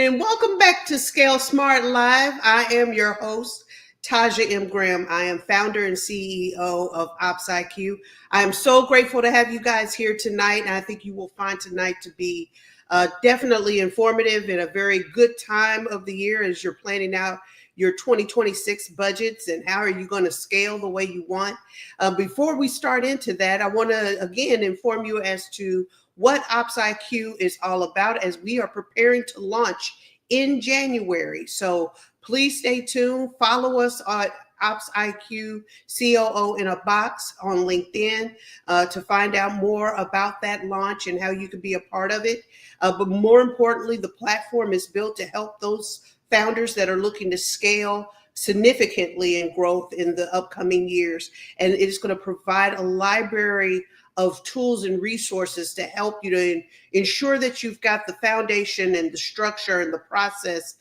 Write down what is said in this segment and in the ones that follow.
and welcome back to Scale Smart Live. I am your host, Taja M. Graham. I am founder and CEO of OpsIQ. I am so grateful to have you guys here tonight, and I think you will find tonight to be definitely informative and a very good time of the year as you're planning out your 2026 budgets and how are you going to scale the way you want. Before we start into that, I want to again inform you as to what OpsIQ is all about as we are preparing to launch in January. So please stay tuned. Follow us on OpsIQ COO in a box on LinkedIn to find out more about that launch and how you can be a part of it. But more importantly, the platform is built to help those founders that are looking to scale significantly in growth in the upcoming years. And it is going to provide a library of tools and resources to help you to ensure that you've got the foundation and the structure and the process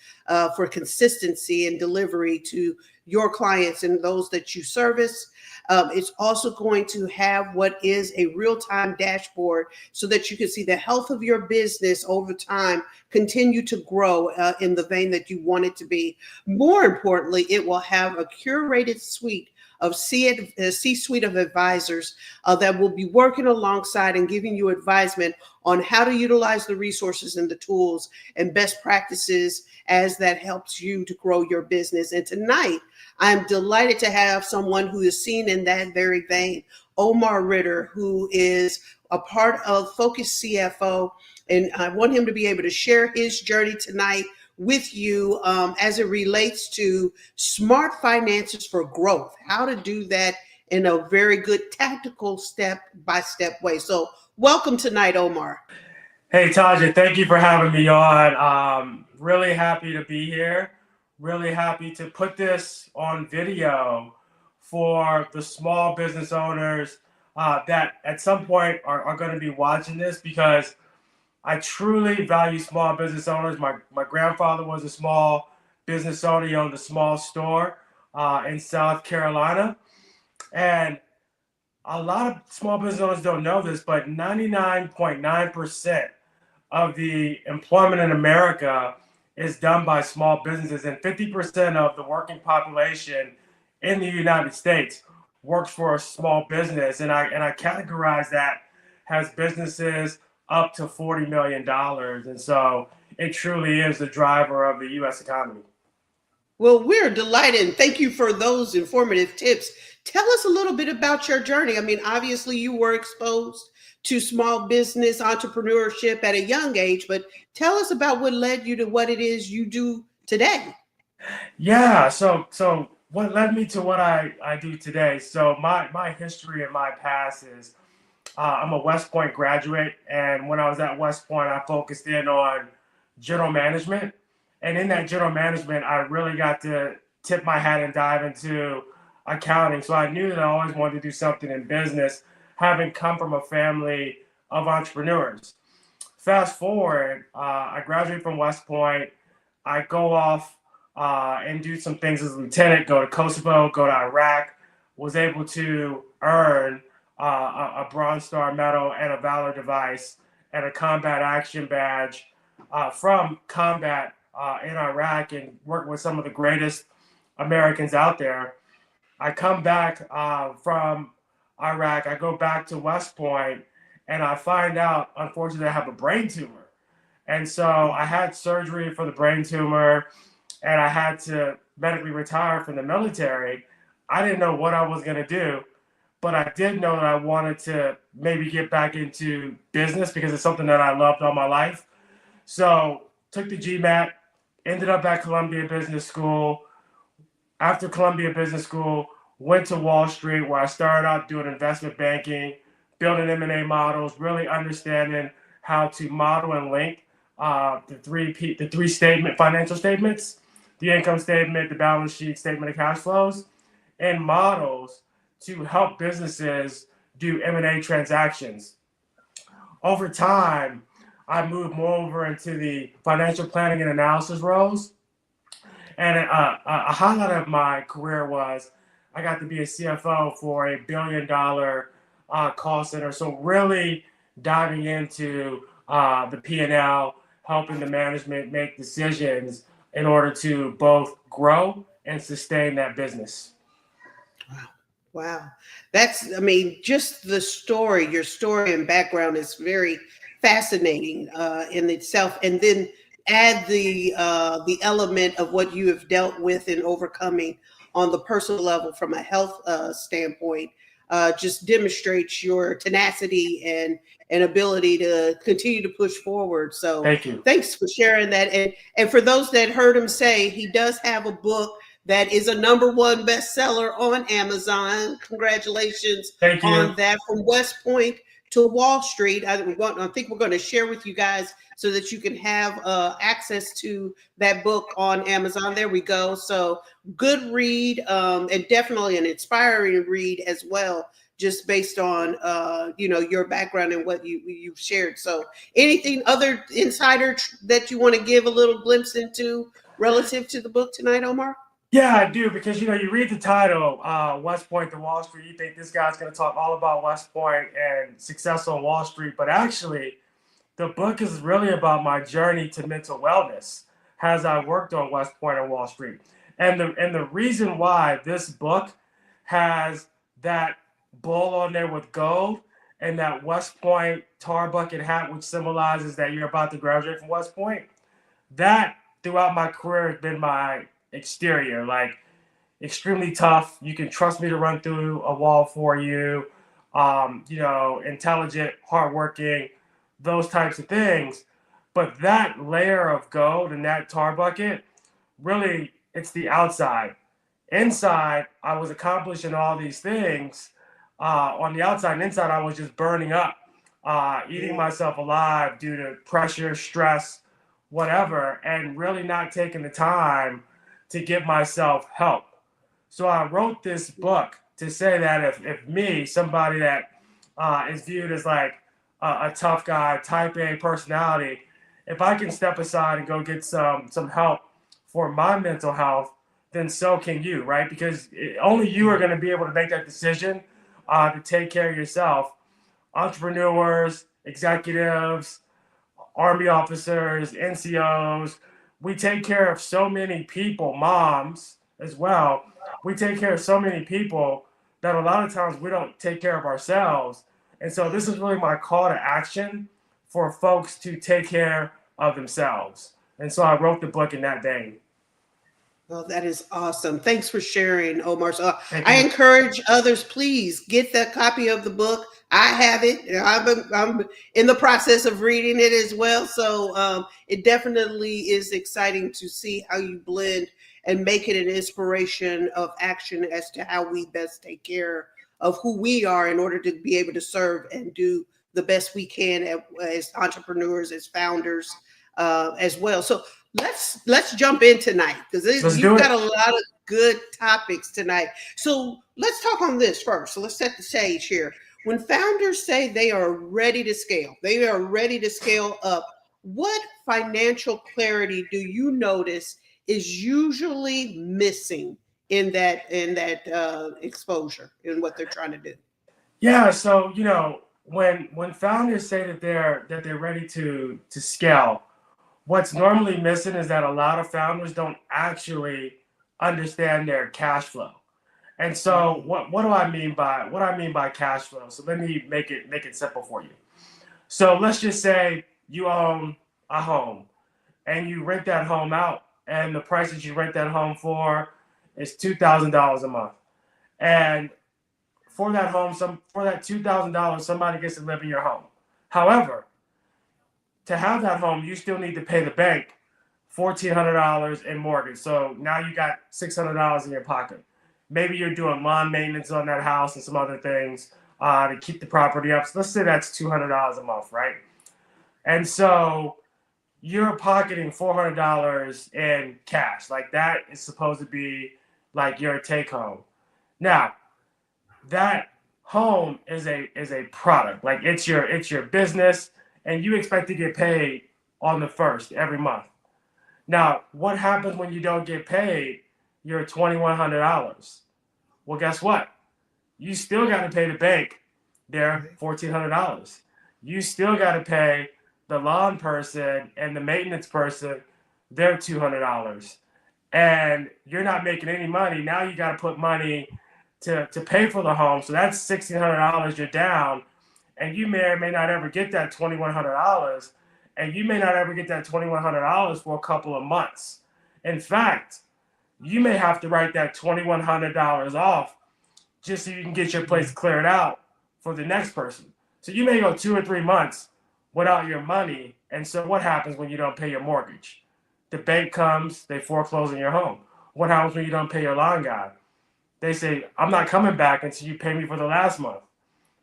for consistency and delivery to your clients and those that you service. It's also going to have what is a real-time dashboard so that you can see the health of your business over time continue to grow in the vein that you want it to be. More importantly, it will have a curated suite of C-suite of advisors that will be working alongside and giving you advisement on how to utilize the resources and the tools and best practices as that helps you to grow your business. And tonight, I'm delighted to have someone who is seen in that very vein, Omar Ritter, who is a part of Focus CFO. And I want him to be able to share his journey tonight with you as it relates to smart finances for growth, how to do that in a very good tactical step-by-step way. So welcome tonight, Omar. Hey, Taja, thank you for having me on. Really happy to be here. Really happy to put this on video for the small business owners that at some point are going to be watching this, because I truly value small business owners. My grandfather was a small business owner. He owned a small store in South Carolina. And a lot of small business owners don't know this, but 99.9% of the employment in America is done by small businesses, and 50% of the working population in the United States works for a small business. And I categorize that as businesses up to $40 million. And so it truly is the driver of the U.S. economy. Well, we're delighted, and thank you for those informative tips. Tell us a little bit about your journey. I mean, obviously you were exposed to small business entrepreneurship at a young age, but tell us about what led you to what it is you do today. Yeah, so what led me to what I do today? So my history and my past is I'm a West Point graduate, and when I was at West Point, I focused in on general management. And in that general management, I really got to tip my hat and dive into accounting. So I knew that I always wanted to do something in business, having come from a family of entrepreneurs. Fast forward, I graduate from West Point. I go off and do some things as a lieutenant, go to Kosovo, go to Iraq, was able to earn a Bronze Star medal and a Valor device and a combat action badge from combat in Iraq, and work with some of the greatest Americans out there. I come back from Iraq, I go back to West Point, and I find out, unfortunately, I have a brain tumor. And so I had surgery for the brain tumor, and I had to medically retire from the military. I didn't know what I was going to do, but I did know that I wanted to maybe get back into business because it's something that I loved all my life. So took the GMAT, ended up at Columbia Business School. After Columbia Business School, went to Wall Street, where I started out doing investment banking, building M&A models, really understanding how to model and link the three financial statements, the income statement, the balance sheet, statement of cash flows, and models to help businesses do M&A transactions. Over time, I moved more over into the financial planning and analysis roles. And a highlight of my career was I got to be a CFO for $1 billion call center. So really diving into the P&L, helping the management make decisions in order to both grow and sustain that business. Wow. Wow. That's, I mean, just the story, your story and background is very fascinating in itself. And then add the element of what you have dealt with in overcoming on the personal level from a health standpoint, just demonstrates your tenacity and ability to continue to push forward. So Thank you. thanks for sharing that. And for those that heard him say, he does have a book that is a #1 bestseller on Amazon. Congratulations Thank you. on that. From West Point to Wall Street. I think we're going to share with you guys so that you can have access to that book on Amazon. There we go. So good read, and definitely an inspiring read as well, just based on your background and what you've shared. So anything other insider that you want to give a little glimpse into relative to the book tonight, Omar? Yeah, I do, because you read the title, West Point to Wall Street, you think this guy's going to talk all about West Point and success on Wall Street, but actually, the book is really about my journey to mental wellness as I worked on West Point and Wall Street. And the reason why this book has that bull on there with gold and that West Point tar bucket hat, which symbolizes that you're about to graduate from West Point, that throughout my career has been my exterior, like extremely tough. You can trust me to run through a wall for you. Intelligent, hardworking, those types of things. But that layer of gold and that tar bucket, really, it's the outside. Inside, I was accomplishing all these things. On the outside and inside, I was just burning up, eating myself alive due to pressure, stress, whatever, and really not taking the time to give myself help. So I wrote this book to say that if me, somebody that is viewed as like a tough guy, type A personality, if I can step aside and go get some help for my mental health, then so can you, right? Because only you are going to be able to make that decision to take care of yourself. Entrepreneurs, executives, Army officers, NCOs, we take care of so many people, moms as well. We take care of so many people that a lot of times we don't take care of ourselves. And so this is really my call to action for folks to take care of themselves. And so I wrote the book in that vein. Well, that is awesome. Thanks for sharing, Omar. So Thank I you. encourage others, please get that copy of the book. I have it. I'm in the process of reading it as well. So it definitely is exciting to see how you blend and make it an inspiration of action as to how we best take care of who we are in order to be able to serve and do the best we can as entrepreneurs, as founders, as well. So let's jump in tonight, because you've got a lot of good topics tonight. So let's talk on this first. So let's set the stage here. When founders say they are ready to scale, they are ready to scale up, what financial clarity do you notice is usually missing in that exposure in what they're trying to do? Yeah, so when founders say that they're ready to scale, what's normally missing is that a lot of founders don't actually understand their cash flow. And so what do I mean by cash flow? So let me make it simple for you. So let's just say you own a home and you rent that home out, and the price that you rent that home for is $2,000 a month. And for that $2,000, somebody gets to live in your home. However, to have that home, you still need to pay the bank $1,400 in mortgage. So now you got $600 in your pocket. Maybe you're doing lawn maintenance on that house and some other things to keep the property up. So let's say that's $200 a month, right? And so you're pocketing $400 in cash. Like that is supposed to be like your take home. Now, that home is a product. Like it's your business, and you expect to get paid on the first every month. Now, what happens when you don't get paid your $2,100? Well, guess what? You still got to pay the bank their $1,400. You still got to pay the lawn person and the maintenance person, they're $200. And you're not making any money. Now you got to put money to pay for the home. So that's $1,600 you're down. And you may or may not ever get that $2,100. And you may not ever get that $2,100 for a couple of months. In fact, you may have to write that $2,100 off just so you can get your place cleared out for the next person. So you may go 2 or 3 months without your money. And so what happens when you don't pay your mortgage? The bank comes, they foreclose on your home. What happens when you don't pay your lawn guy? They say, I'm not coming back until you pay me for the last month,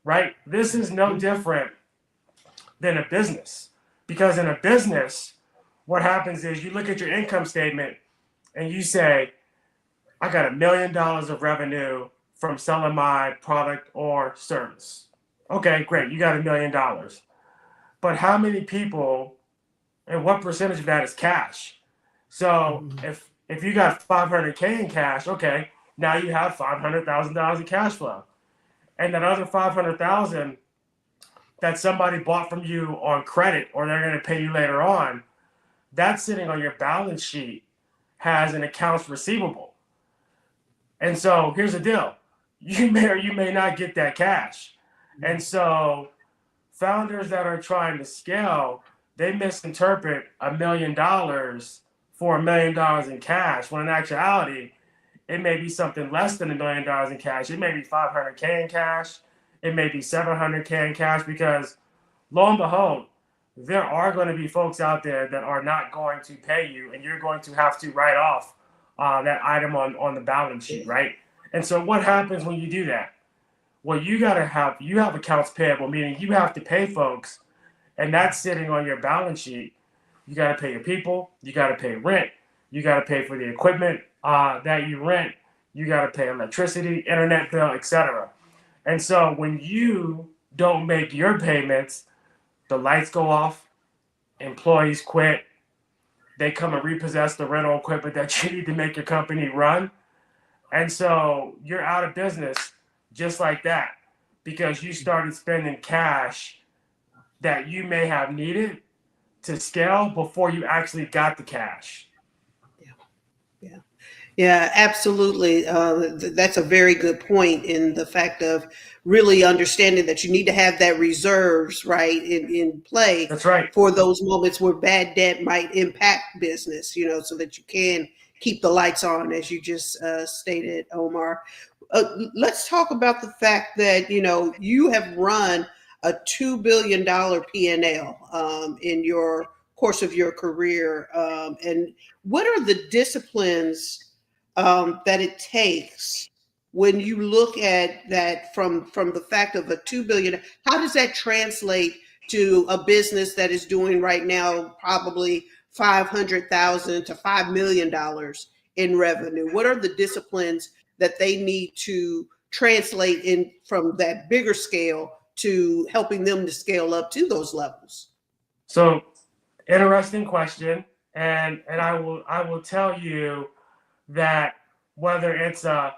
right? This is no different than a business. Because in a business, what happens is you look at your income statement and you say, I got $1 million of revenue from selling my product or service. Okay, great. You got $1 million. But how many people and what percentage of that is cash? So if you got $500K in cash, okay, now you have $500,000 in cash flow. And that other $500,000 that somebody bought from you on credit or they're going to pay you later on, that's sitting on your balance sheet has an accounts receivable. And so here's the deal. You may or you may not get that cash. And so founders that are trying to scale, they misinterpret $1 million for $1 million in cash, when in actuality, it may be something less than $1 million in cash. It may be $500K in cash. It may be $700K in cash, because lo and behold, there are going to be folks out there that are not going to pay you, and you're going to have to write off that item on the balance sheet, right? And so what happens when you do that? Well, you have accounts payable, meaning you have to pay folks, and that's sitting on your balance sheet. You got to pay your people. You got to pay rent. You got to pay for the equipment that you rent. You got to pay electricity, internet bill, etc. And so when you don't make your payments, the lights go off, employees quit, they come and repossess the rental equipment that you need to make your company run. And so you're out of business just like that, because you started spending cash that you may have needed to scale before you actually got the cash. Yeah. Yeah, absolutely. That's a very good point, in the fact of really understanding that you need to have that reserves, right, in play That's right. for those moments where bad debt might impact business, so that you can keep the lights on, as you just stated, Omar. Let's talk about the fact that, you have run a $2 billion P&L in your course of your career. And what are the disciplines that it takes when you look at that from the fact of a 2 billion? How does that translate to a business that is doing right now probably 500,000 to $5 million in revenue? What are the disciplines that they need to translate in from that bigger scale to helping them to scale up to those levels? So, interesting question, and I will tell you that whether it's a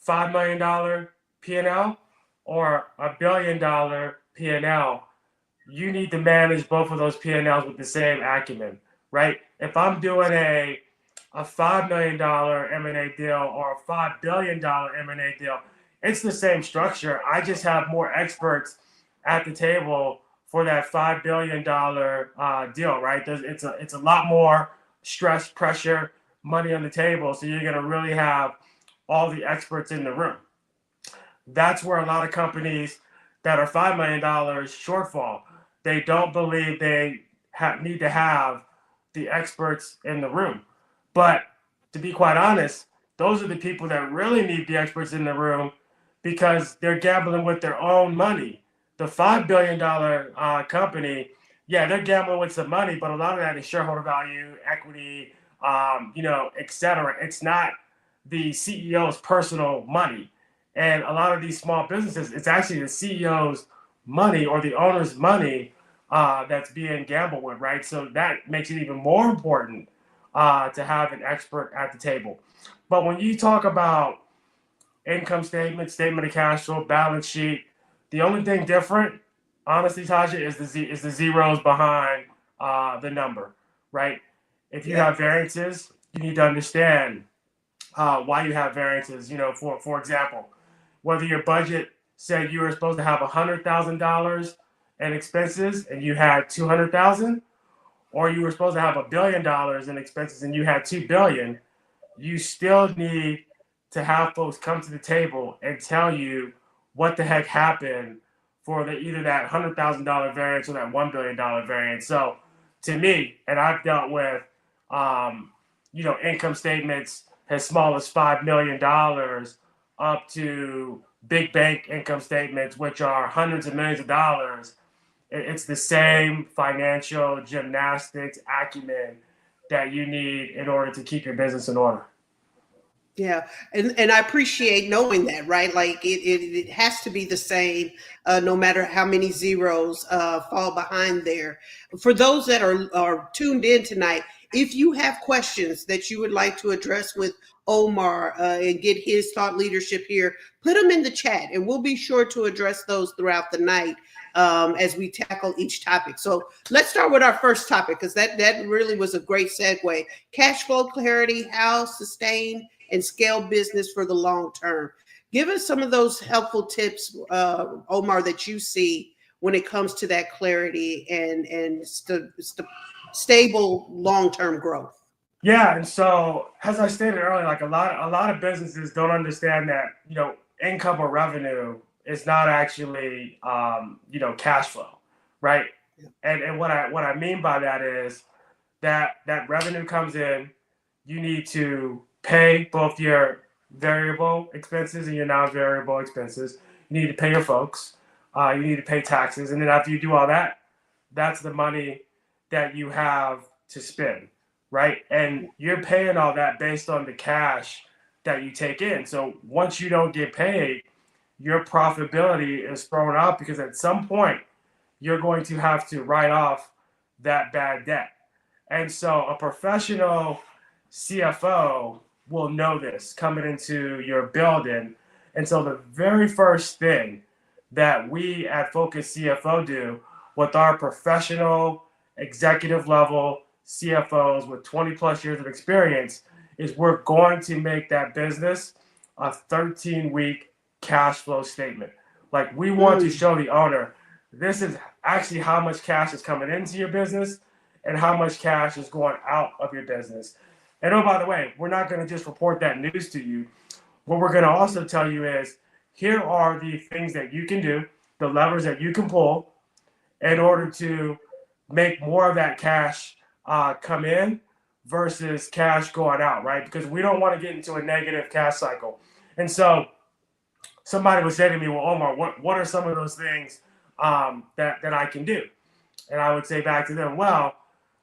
$5 million P&L or a $1 billion P&L, you need to manage both of those P&Ls with the same acumen, right? If I'm doing a $5 million M&A deal or a $5 billion M&A deal, it's the same structure. I just have more experts at the table for that $5 billion deal, right? It's a lot more stress, pressure, money on the table. So you're going to really have all the experts in the room. That's where a lot of companies that are $5 million shortfall. They don't believe they need to have the experts in the room. But to be quite honest, those are the people that really need the experts in the room, because they're gambling with their own money. The $5 billion company, yeah, they're gambling with some money, but a lot of that is shareholder value, equity, et cetera. It's not the CEO's personal money. And a lot of these small businesses, it's actually the CEO's money or the owner's money that's being gambled with, right? So that makes it even more important to have an expert at the table. But when you talk about income statement, statement of cash flow, balance sheet, the only thing different honestly, Taja, is the zeros behind the number, right? If you Yeah. have variances, you need to understand why you have variances. For example, whether your budget said you were supposed to have $100,000 in expenses and you had 200,000, or you were supposed to have $1 billion in expenses and you had 2 billion, you still need to have folks come to the table and tell you what the heck happened for either that $100,000 variance or that $1 billion variance. So to me, and I've dealt with, income statements as small as $5 million up to big bank income statements, which are hundreds of millions of dollars. It's the same financial gymnastics acumen that you need in order to keep your business in order. Yeah, and I appreciate knowing that, right? Like it has to be the same, no matter how many zeros fall behind there. For those that are tuned in tonight, if you have questions that you would like to address with Omar and get his thought leadership here, put them in the chat, and we'll be sure to address those throughout the night as we tackle each topic. So let's start with our first topic, because that really was a great segue. Cash flow clarity: how sustain and scale business for the long term. Give us some of those helpful tips, Omar, that you see when it comes to that clarity and stable long term growth. Yeah, and so as I stated earlier, like a lot of businesses don't understand that income or revenue is not actually cash flow, right? And what I mean by that is that revenue comes in, you need to pay both your variable expenses and your non-variable expenses. You need to pay your folks. You need to pay taxes, and then after you do all that, that's the money that you have to spend, right? And you're paying all that based on the cash that you take in. So once you don't get paid, your profitability is thrown out because at some point you're going to have to write off that bad debt. And so a professional CFO will know this coming into your building. And so the very first thing that we at Focus CFO do with our professional executive level CFOs with 20 plus years of experience is we're going to make that business a 13-week cash flow statement. Like, we want to show the owner this is actually how much cash is coming into your business and how much cash is going out of your business. And oh, by the way, we're not going to just report that news to you. What we're going to also tell you is here are the things that you can do, the levers that you can pull in order to make more of that cash come in versus cash going out, right? Because we don't want to get into a negative cash cycle. And so somebody would say to me, well, Omar, what are some of those things that I can do? And I would say back to them, well,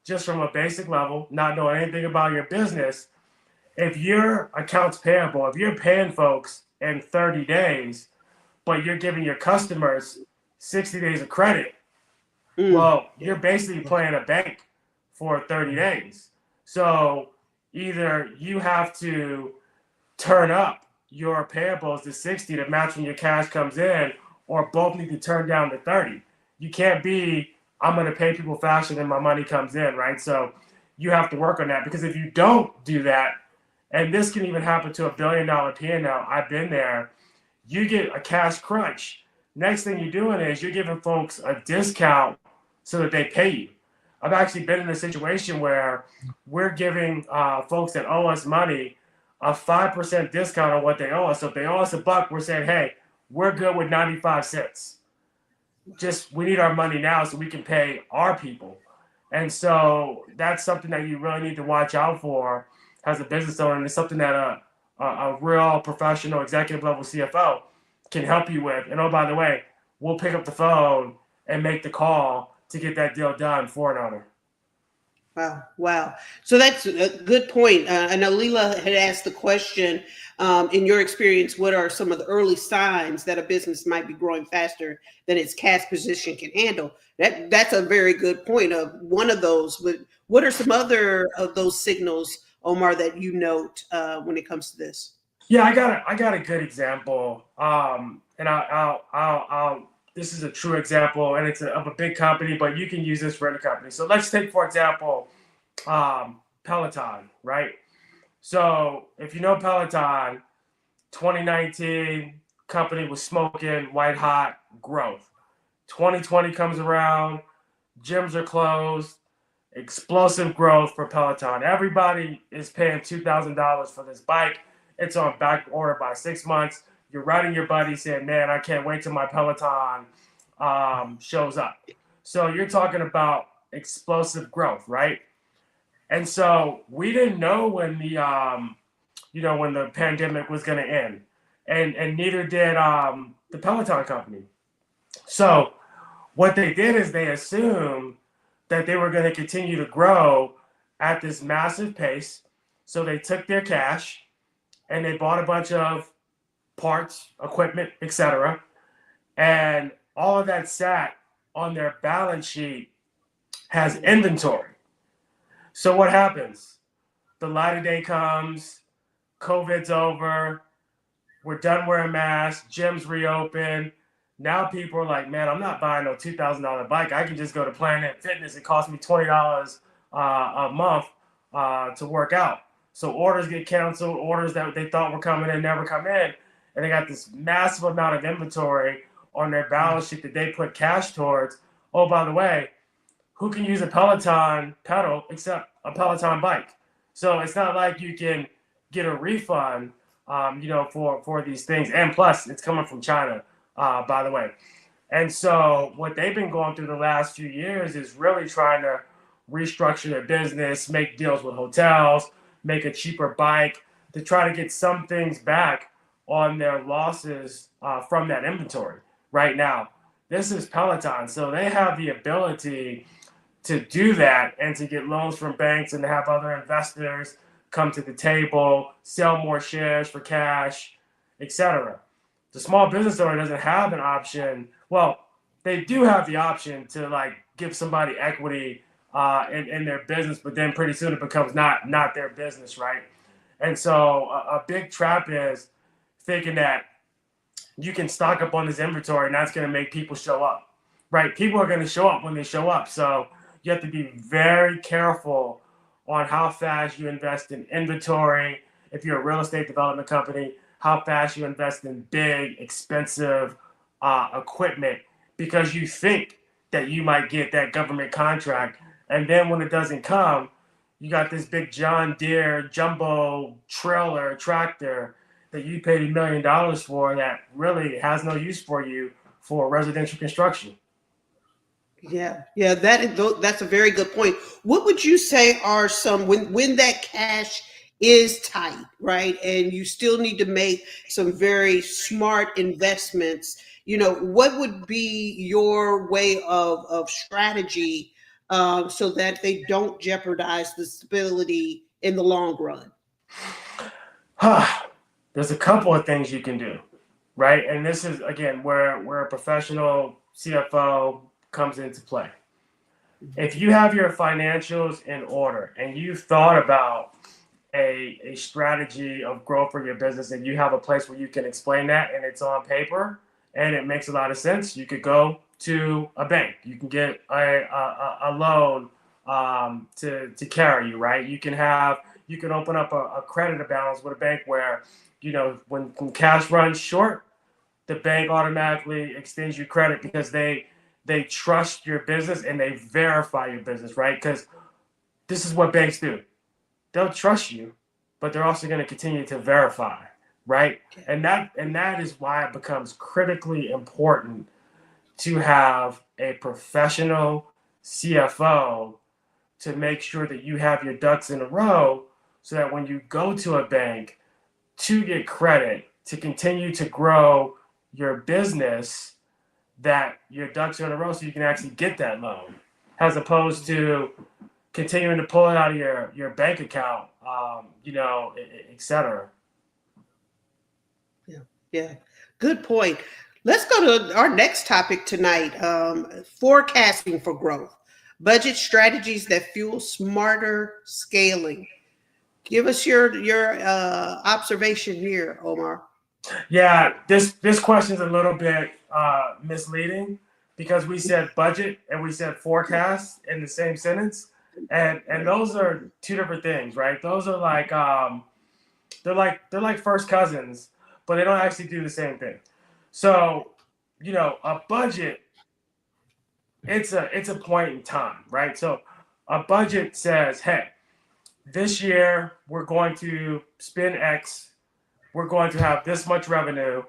just from a basic level, not knowing anything about your business, if your accounts payable, if you're paying folks in 30 days, but you're giving your customers 60 days of credit, well, you're basically playing a bank for 30 days. So either you have to turn up your payables to 60 to match when your cash comes in, or both need to turn down to 30. You can't be, I'm going to pay people faster than my money comes in, right? So you have to work on that, because if you don't do that, and this can even happen to $1 billion P&L, I've been there, you get a cash crunch. Next thing you're doing is you're giving folks a discount so that they pay you. I've actually been in a situation where we're giving folks that owe us money a 5% discount on what they owe us. So if they owe us $1, we're saying, hey, we're good with 95 cents. Just, we need our money now so we can pay our people. And so that's something that you really need to watch out for as a business owner. And it's something that a real professional executive level CFO can help you with. And oh, by the way, we'll pick up the phone and make the call to get that deal done for an owner. Wow. Wow. So that's a good point. I know Leela had asked the question, in your experience, what are some of the early signs that a business might be growing faster than its cash position can handle? That's a very good point of one of those. But what are some other of those signals, Omar, that you note when it comes to this? Yeah, I got a good example, and I'll this is a true example, and it's of a big company, but you can use this for any company. So let's take, for example, Peloton, right? So if you know Peloton, 2019, company was smoking, white hot, growth. 2020 comes around, gyms are closed, explosive growth for Peloton. Everybody is paying $2,000 for this bike. It's on back order by 6 months. You're writing your buddy saying, man, I can't wait till my Peloton shows up. So you're talking about explosive growth, right? And so we didn't know when when the pandemic was going to end, and neither did the Peloton company. So what they did is they assumed that they were going to continue to grow at this massive pace. So they took their cash and they bought a bunch of parts, equipment, etc. And all of that sat on their balance sheet has inventory. So what happens? The light of day comes, COVID's over, we're done wearing masks, gyms reopen. Now people are like, man, I'm not buying no $2,000 bike. I can just go to Planet Fitness. It costs me $20 a month to work out. So orders get canceled. Orders that they thought were coming in never come in. And they got this massive amount of inventory on their balance sheet that they put cash towards. Oh, by the way, who can use a Peloton pedal except a Peloton bike? So it's not like you can get a refund, for these things. And plus, it's coming from China, by the way. And so what they've been going through the last few years is really trying to restructure their business, make deals with hotels, make a cheaper bike to try to get some things back on their losses from that inventory right now. This is Peloton, so they have the ability to do that and to get loans from banks and to have other investors come to the table, sell more shares for cash, etc. The small business owner doesn't have an option. Well, they do have the option to like give somebody equity in their business, but then pretty soon it becomes not their business, right? And so a big trap is thinking that you can stock up on this inventory and that's going to make people show up, right? People are going to show up when they show up. So you have to be very careful on how fast you invest in inventory. If you're a real estate development company, how fast you invest in big, expensive equipment because you think that you might get that government contract. And then when it doesn't come, you got this big John Deere jumbo trailer tractor that you paid $1 million for that really has no use for you for residential construction. Yeah, that's a very good point. What would you say are some when that cash is tight, right? And you still need to make some very smart investments. What would be your way of strategy so that they don't jeopardize the stability in the long run? There's a couple of things you can do, right? And this is again where a professional CFO comes into play. If you have your financials in order and you've thought about a strategy of growth for your business and you have a place where you can explain that and it's on paper and it makes a lot of sense, you could go to a bank. You can get a loan to carry you, right? You can open up a credit balance with a bank where, when cash runs short, the bank automatically extends you credit because they trust your business and they verify your business, right? Because this is what banks do. They'll trust you, but they're also going to continue to verify, right? And that is why it becomes critically important to have a professional CFO to make sure that you have your ducks in a row so that when you go to a bank to get credit, to continue to grow your business, that your ducks are in a row so you can actually get that loan, as opposed to continuing to pull it out of your bank account, et cetera. Yeah. Good point. Let's go to our next topic tonight, forecasting for growth, budget strategies that fuel smarter scaling. Give us your observation here, Omar. Yeah, this question's a little bit misleading because we said budget and we said forecast in the same sentence, and Right. those are two different things, right? Those are like they're like first cousins, but they don't actually do the same thing. So, a budget, it's a point in time, right? So a budget says, hey, this year we're going to spend X, we're going to have this much revenue,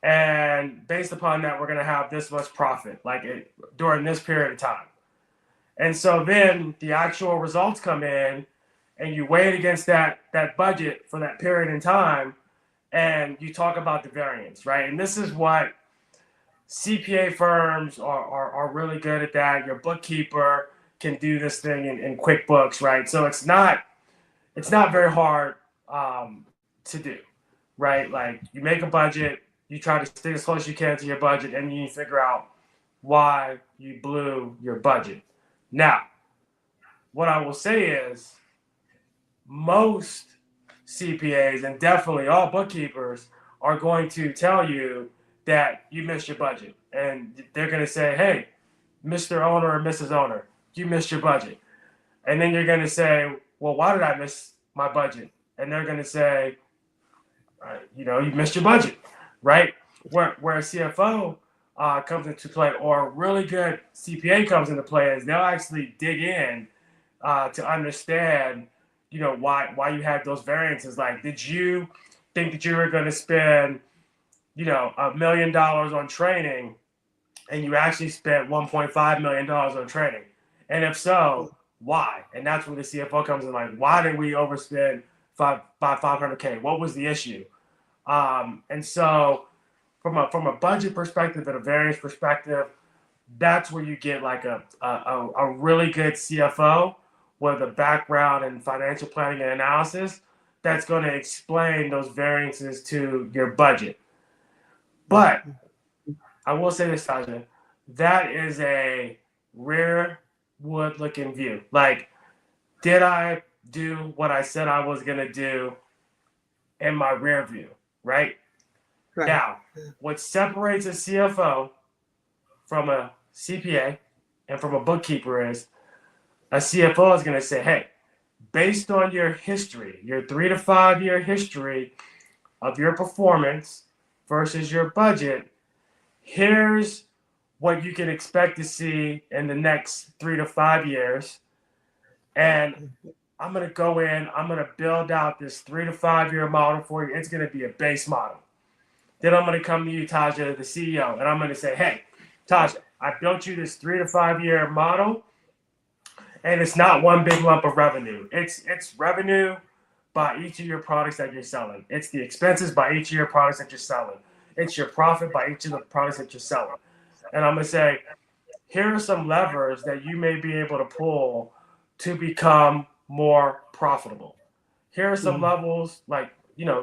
and based upon that, we're going to have this much profit, during this period of time. And so then the actual results come in, and you weigh it against that budget for that period in time, and you talk about the variance, right? And this is what CPA firms are really good at that. Your bookkeeper can do this thing in QuickBooks, right? So it's not very hard to do, right? Like you make a budget, you try to stick as close as you can to your budget, and you figure out why you blew your budget. Now, what I will say is most CPAs and definitely all bookkeepers are going to tell you that you missed your budget. And they're going to say, hey, Mr. Owner or Mrs. Owner, you missed your budget. And then you're going to say, well, why did I miss my budget? And they're going to say, you missed your budget, right? Where a CFO comes into play, or a really good CPA comes into play, is they'll actually dig in to understand, why you had those variances. Like, did you think that you were going to spend, $1 million on training, and you actually spent $1.5 million on training? And if so, why? And that's where the CFO comes in. Like, why did we overspend by 500K? What was the issue? And so, from a budget perspective and a variance perspective, that's where you get like a really good CFO with a background in financial planning and analysis that's going to explain those variances to your budget. But I will say this, Taja, that is a rare wood looking view. Like, did I do what I said I was going to do in my rear view, right? Right. Now, what separates a CFO from a CPA and from a bookkeeper is a CFO is going to say, hey, based on your history, your 3 to 5 year history of your performance versus your budget, here's what you can expect to see in the next 3 to 5 years. And I'm going to go in, I'm going to build out this 3 to 5 year model for you. It's going to be a base model. Then I'm going to come to you, Taja, the CEO, and I'm going to say, hey, Taja, I built you this 3 to 5 year model, and it's not one big lump of revenue. It's revenue by each of your products that you're selling. It's the expenses by each of your products that you're selling. It's your profit by each of the products that you're selling. And I'm going to say, here are some levers that you may be able to pull to become more profitable. Here are some levels, like,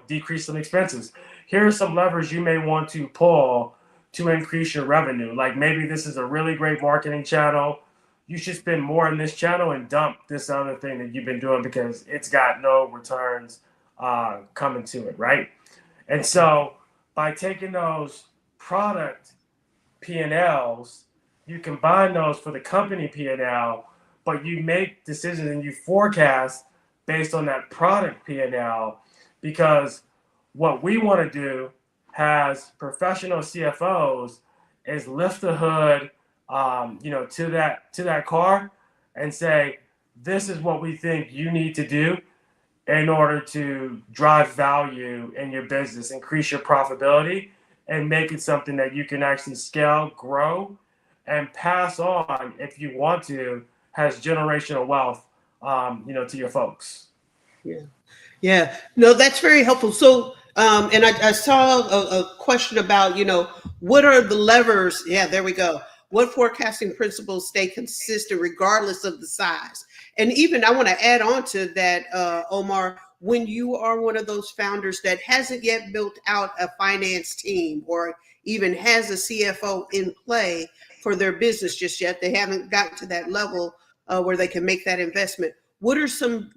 decrease some expenses. Here are some levers you may want to pull to increase your revenue. Like, maybe this is a really great marketing channel. You should spend more in this channel and dump this other thing that you've been doing because it's got no returns coming to it, right? And so by taking those product P&Ls, you combine those for the company P&L, but you make decisions and you forecast based on that product P&L, because what we want to do as professional CFOs is lift the hood, to that car and say, this is what we think you need to do in order to drive value in your business, increase your profitability, and make it something that you can actually scale, grow, and pass on if you want to, has generational wealth, to your folks. Yeah. Yeah. No, that's very helpful. So, and I saw a question about, what are the levers? Yeah, there we go. What forecasting principles stay consistent regardless of the size? And even I want to add on to that, Omar, when you are one of those founders that hasn't yet built out a finance team or even has a CFO in play for their business just yet, they haven't gotten to that level where they can make that investment. What are some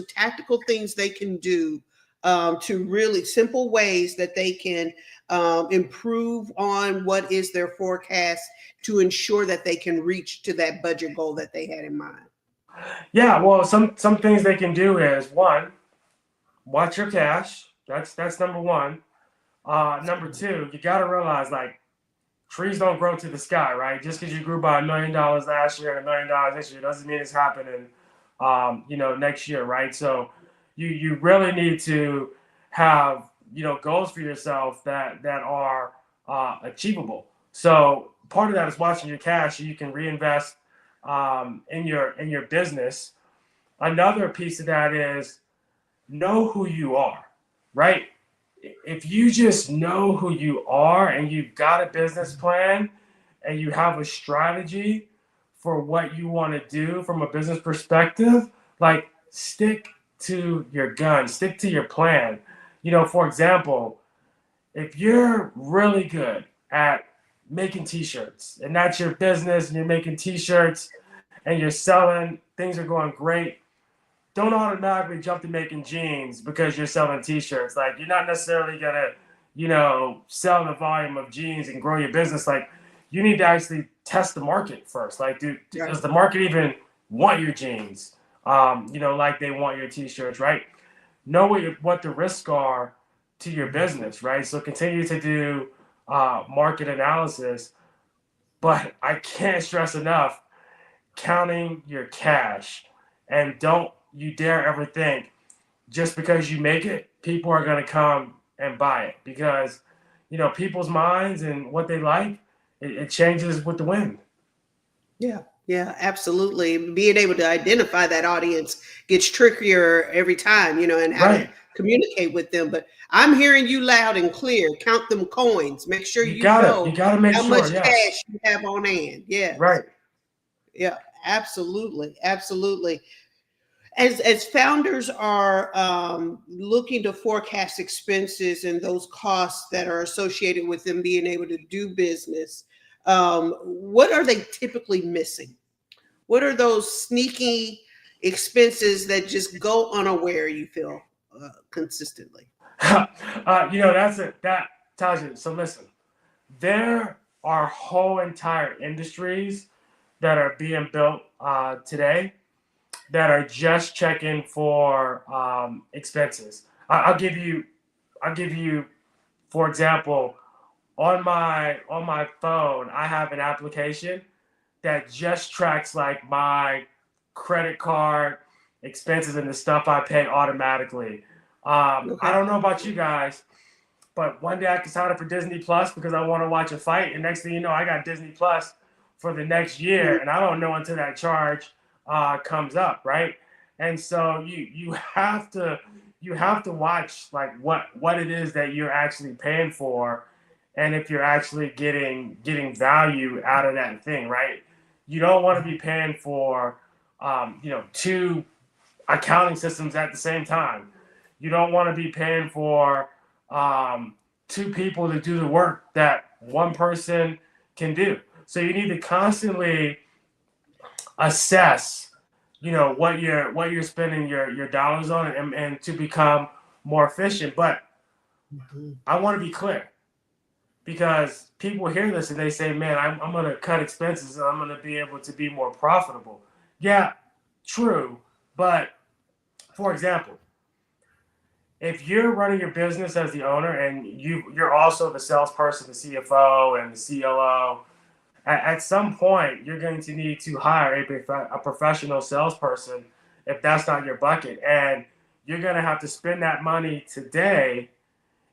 tactical things they can do to really simple ways that they can improve on what is their forecast to ensure that they can reach to that budget goal that they had in mind? Yeah, well, some things they can do is one, watch your cash. That's number one. Number two, you got to realize like trees don't grow to the sky, right? Just because you grew by $1 million last year and $1 million this year doesn't mean it's happening, next year, right? So you really need to have goals for yourself that are achievable. So part of that is watching your cash, so you can reinvest in your business. Another piece of that is know who you are, right? If you just know who you are and you've got a business plan and you have a strategy for what you want to do from a business perspective, like stick to your gun, stick to your plan. For example, if you're really good at making t-shirts and that's your business and you're making t-shirts and you're selling, things are going great, don't automatically jump to making jeans because you're selling t-shirts. Like you're not necessarily gonna, sell the volume of jeans and grow your business. Like you need to actually test the market first. Like, does the market even want your jeans? Like they want your t-shirts, right? Know what the risks are to your business, right? So continue to do market analysis. But I can't stress enough counting your cash, and don't you dare ever think just because you make it, people are going to come and buy it, because people's minds and what they like, it changes with the wind. Yeah, absolutely. Being able to identify that audience gets trickier every time, and how to Right. communicate with them. But I'm hearing you loud and clear. Count them coins. Make sure You you gotta you know gotta make how sure. much Yes. cash you have on hand. Yes. Right. Yeah, absolutely. Absolutely. As founders are looking to forecast expenses and those costs that are associated with them being able to do business, what are they typically missing? What are those sneaky expenses that just go unaware, you feel, consistently? That's it. That Taja. So listen, there are whole entire industries that are being built today that are just checking for expenses. I'll give you, for example, on my phone, I have an application that just tracks like my credit card expenses and the stuff I pay automatically. I Okay. don't know about you guys, but one day I can sign up for Disney Plus because I want to watch a fight, and next thing you know, I got Disney Plus for the next year, and I don't know until that charge comes up, right? And so you have to watch like what it is that you're actually paying for, and if you're actually getting value out of that thing, right? You don't want to be paying for two accounting systems at the same time. You don't want to be paying for two people to do the work that one person can do. So you need to constantly assess, what you're spending your dollars on, and to become more efficient. But Mhm. I want to be clear, because people hear this and they say, "Man, I'm going to cut expenses and I'm going to be able to be more profitable." Yeah, true, but for example, if you're running your business as the owner and you're also the salesperson, the CFO, and the COO, at some point you're going to need to hire a professional salesperson if that's not your bucket, and you're going to have to spend that money today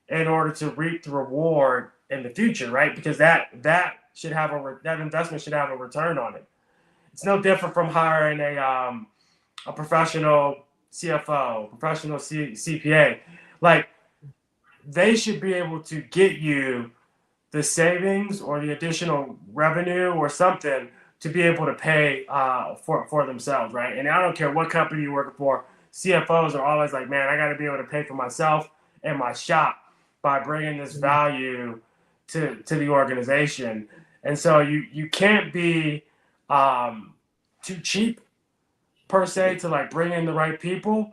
in order to reap the reward in the future, right? Because that investment should have a return on it. It's no different from hiring a professional CFO, professional CPA. Like they should be able to get you the savings or the additional revenue or something to be able to pay for themselves, right? And I don't care what company you're working for. CFOs are always like, man, I got to be able to pay for myself and my shop by bringing this value to the organization. And so you can't be too cheap per se to like bring in the right people,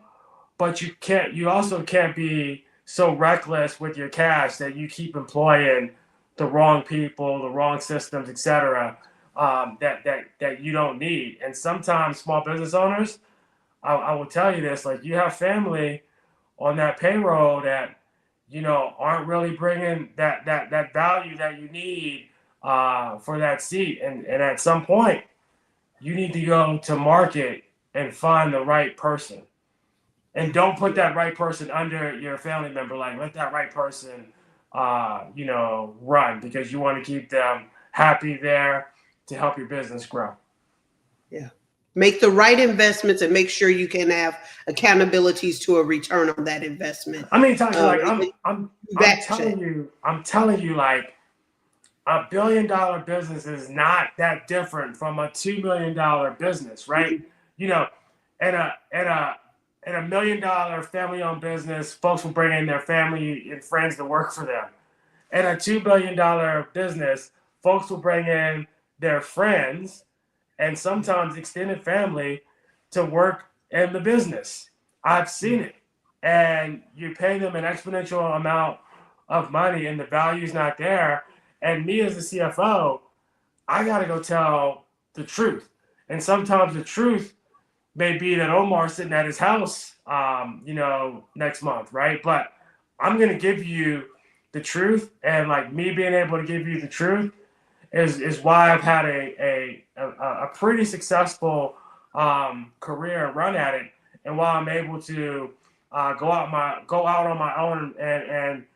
but you also can't be so reckless with your cash that you keep employing the wrong people, the wrong systems, etc. That you don't need. And sometimes small business owners, I will tell you this, like you have family on that payroll that aren't really bringing that value that you need for that seat, and at some point you need to go to market and find the right person, and don't put that right person under your family member. Like let that right person run, because you want to keep them happy there to help your business grow. Yeah. Make the right investments and make sure you can have accountabilities to a return on that investment. I mean, Taja, like I'm telling you, like $1 billion business is not that different from a $2 million business, right? Mm-hmm. You know, and a $1 million family owned business, folks will bring in their family and friends to work for them. And a $2 billion business, folks will bring in their friends and sometimes extended family to work in the business. I've seen it. And you pay them an exponential amount of money and the value's not there. And me as a CFO, I got to go tell the truth. And sometimes the truth may be that Omar's sitting at his house, next month, right? But I'm going to give you the truth. And like me being able to give you the truth is why I've had a pretty successful career and run at it, and why I'm able to go out on my own and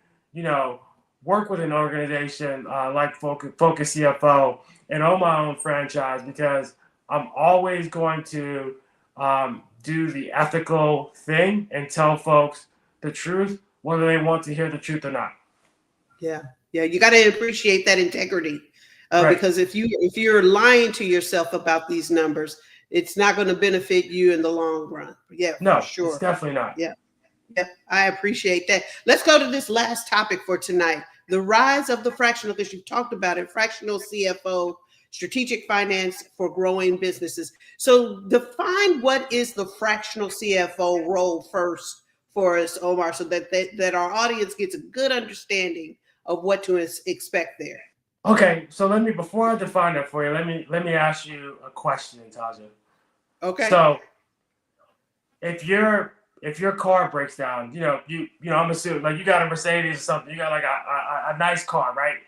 work with an organization like Focus CFO and own my own franchise, because I'm always going to do the ethical thing and tell folks the truth, whether they want to hear the truth or not. Yeah, you got to appreciate that integrity. Right. Because if you're lying to yourself about these numbers, it's not going to benefit you in the long run. Yeah, no, for sure. It's definitely not. Yeah, I appreciate that. Let's go to this last topic for tonight: the rise of the fractional. Because you've talked about it, fractional CFO, strategic finance for growing businesses. So define what is the fractional CFO role first for us, Omar, so that our audience gets a good understanding of what to expect there. Okay, so before I define that for you, let me ask you a question, Taja. Okay. So if your car breaks down, I'm assuming like you got a Mercedes or something, you got like a nice car, right?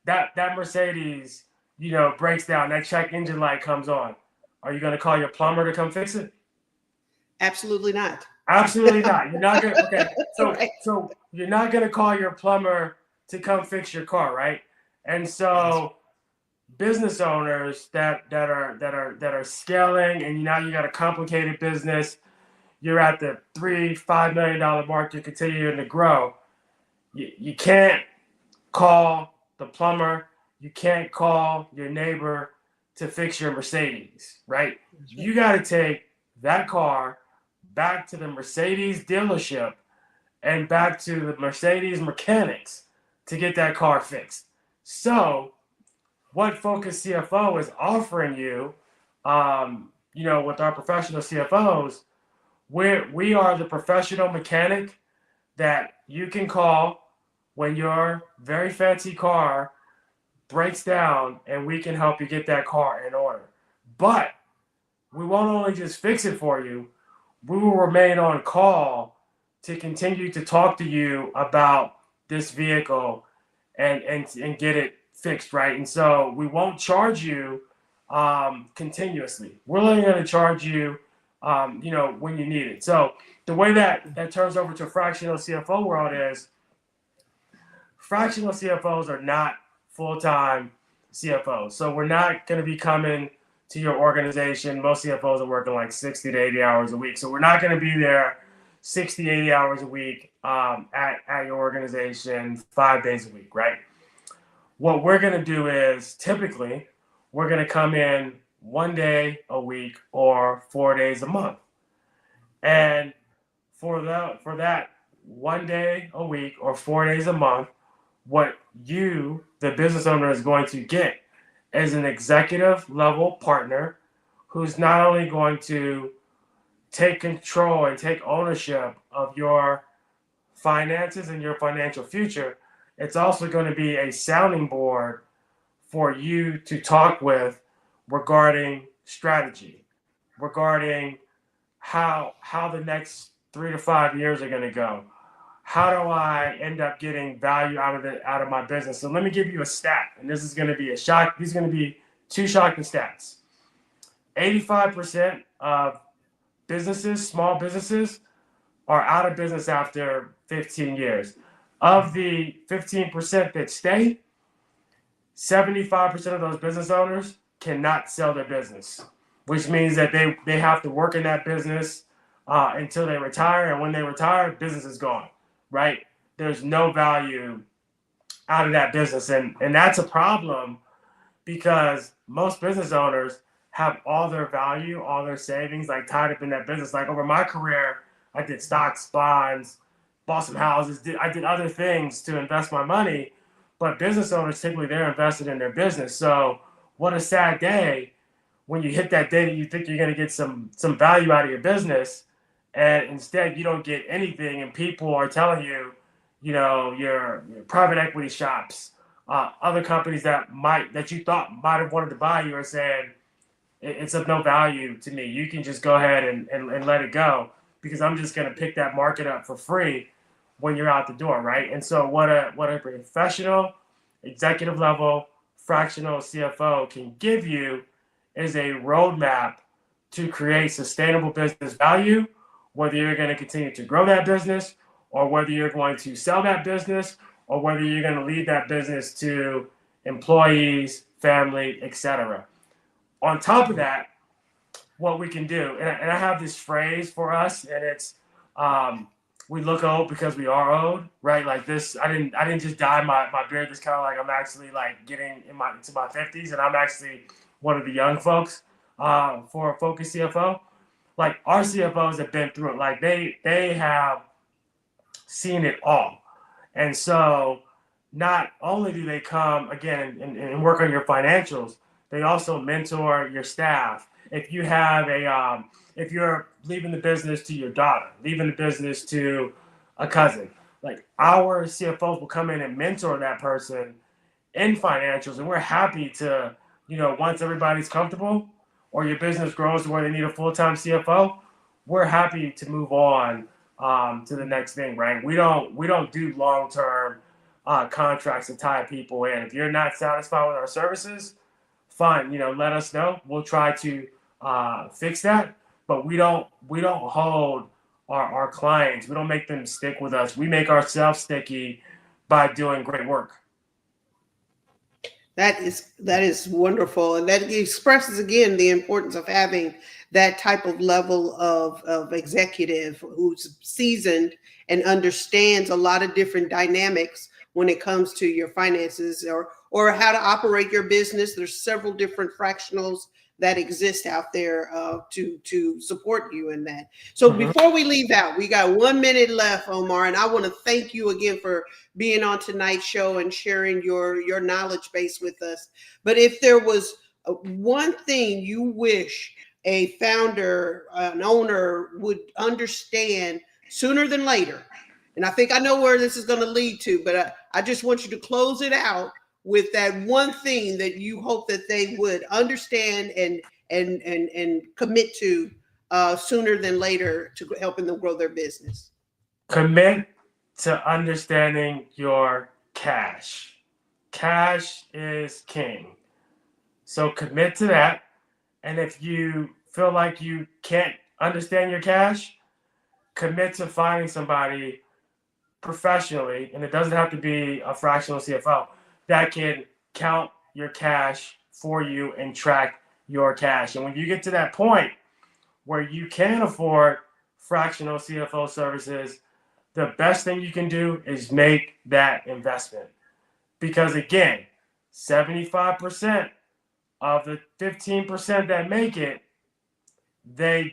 That Mercedes, breaks down, that check engine light comes on. Are you gonna call your plumber to come fix it? Absolutely not. Absolutely not. You're not gonna Right. So you're not gonna call your plumber to come fix your car, right? And so business owners that are scaling, and now you got a complicated business, you're at the $3-5 million mark, you're continuing to grow. You can't call the plumber, you can't call your neighbor to fix your Mercedes, right? You got to take that car back to the Mercedes dealership and back to the Mercedes mechanics to get that car fixed. So what Focus CFO is offering you, with our professional CFOs, we are the professional mechanic that you can call when your very fancy car breaks down, and we can help you get that car in order. But we won't only just fix it for you, we will remain on call to continue to talk to you about this vehicle and get it fixed, right? And so we won't charge you continuously. We're only going to charge you, when you need it. So the way that turns over to fractional CFO world is fractional CFOs are not full-time CFOs. So we're not going to be coming to your organization. Most CFOs are working like 60 to 80 hours a week. So we're not going to be there 60, 80 hours a week at your organization 5 days a week, right? What we're going to do is typically we're going to come in 1 day a week or 4 days a month. And for that 1 day a week or 4 days a month, what you, the business owner, is going to get is an executive level partner who's not only going to take control and take ownership of your finances and your financial future, it's also going to be a sounding board for you to talk with regarding strategy, regarding how the next 3 to 5 years are going to go. How do I end up getting value out of my business? So let me give you a stat, and this is going to be a shock. These are going to be two shocking stats. 85% of businesses, small businesses, are out of business after 15 years. Of the 15% that stay, 75% of those business owners cannot sell their business, which means that they have to work in that business until they retire. And when they retire, business is gone, right? There's no value out of that business. And that's a problem because most business owners have all their value, all their savings like tied up in that business. Like over my career, I did stocks, bonds, bought some houses. I did other things to invest my money, but business owners typically they're invested in their business. So what a sad day when you hit that day that you think you're going to get some value out of your business, and instead you don't get anything, and people are telling you, your private equity shops, other companies that you thought might have wanted to buy you are saying it's of no value to me. You can just go ahead and let it go because I'm just going to pick that market up for free when you're out the door, right? And so what a professional executive level fractional CFO can give you is a roadmap to create sustainable business value, whether you're going to continue to grow that business or whether you're going to sell that business or whether you're going to lead that business to employees, family, etc. On top of that, what we can do, and I have this phrase for us, and it's we look old because we are old, right? Like this, I didn't just dye my beard. This kind of like I'm actually like getting into my 50s, and I'm actually one of the young folks for Focus CFO. Like our CFOs have been through it. Like they have seen it all, and so not only do they come again and work on your financials, they also mentor your staff. If you have if you're leaving the business to your daughter, leaving the business to a cousin, like our CFOs will come in and mentor that person in financials, and we're happy to, once everybody's comfortable or your business grows to where they need a full-time CFO, we're happy to move on to the next thing, right? We don't do long-term contracts to tie people in. If you're not satisfied with our services, fine, let us know. We'll try to fix that, but we don't hold our clients. We don't make them stick with us. We make ourselves sticky by doing great work. That is wonderful, and that expresses again the importance of having that type of level of executive who's seasoned and understands a lot of different dynamics when it comes to your finances or how to operate your business. There's several different fractionals that exist out there to support you in that. So before we leave out, we got 1 minute left, Omar, and I want to thank you again for being on tonight's show and sharing your knowledge base with us. But if there was one thing you wish a founder, an owner would understand sooner than later, and I think I know where this is going to lead to, but I just want you to close it out with that one thing that you hope that they would understand and commit to sooner than later to helping them grow their business. Commit to understanding your cash. Cash is king. So commit to that. And if you feel like you can't understand your cash, commit to finding somebody professionally, and it doesn't have to be a fractional CFO, that can count your cash for you and track your cash. And when you get to that point where you can afford fractional CFO services, the best thing you can do is make that investment. Because again, 75% of the 15% that make it, they're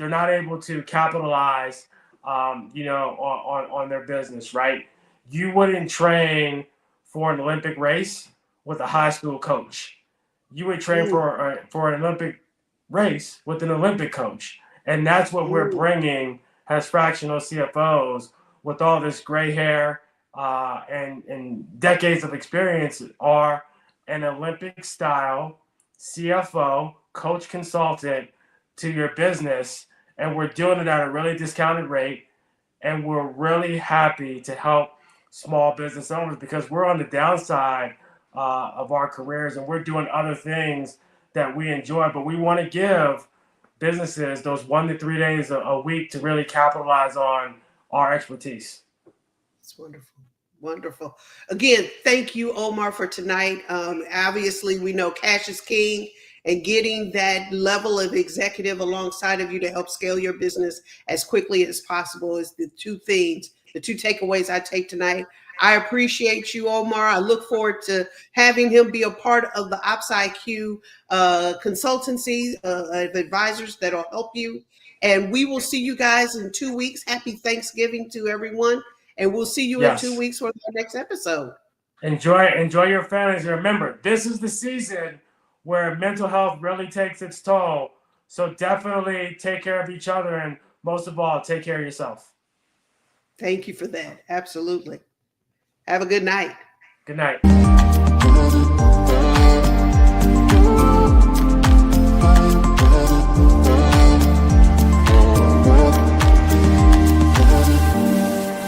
not able to capitalize on their business, right? You wouldn't train for an Olympic race with a high school coach. You would train for an Olympic race with an Olympic coach. And that's what we're bringing as fractional CFOs with all this gray hair and decades of experience are an Olympic style CFO, coach consultant to your business. And we're doing it at a really discounted rate. And we're really happy to help small business owners because we're on the downside of our careers and we're doing other things that we enjoy, but we want to give businesses those 1 to 3 days a week to really capitalize on our expertise. It's wonderful. Wonderful. Again, thank you, Omar, for tonight. Obviously, we know cash is king, and getting that level of executive alongside of you to help scale your business as quickly as possible is the two things, the two takeaways I take tonight. I appreciate you, Omar. I look forward to having him be a part of the OpsIQ consultancy of advisors that'll help you. And we will see you guys in 2 weeks. Happy Thanksgiving to everyone. And we'll see you in 2 weeks for the next episode. Enjoy your families. And remember, this is the season where mental health really takes its toll. So definitely take care of each other. And most of all, take care of yourself. Thank you for that. Absolutely. Have a good night. Good night.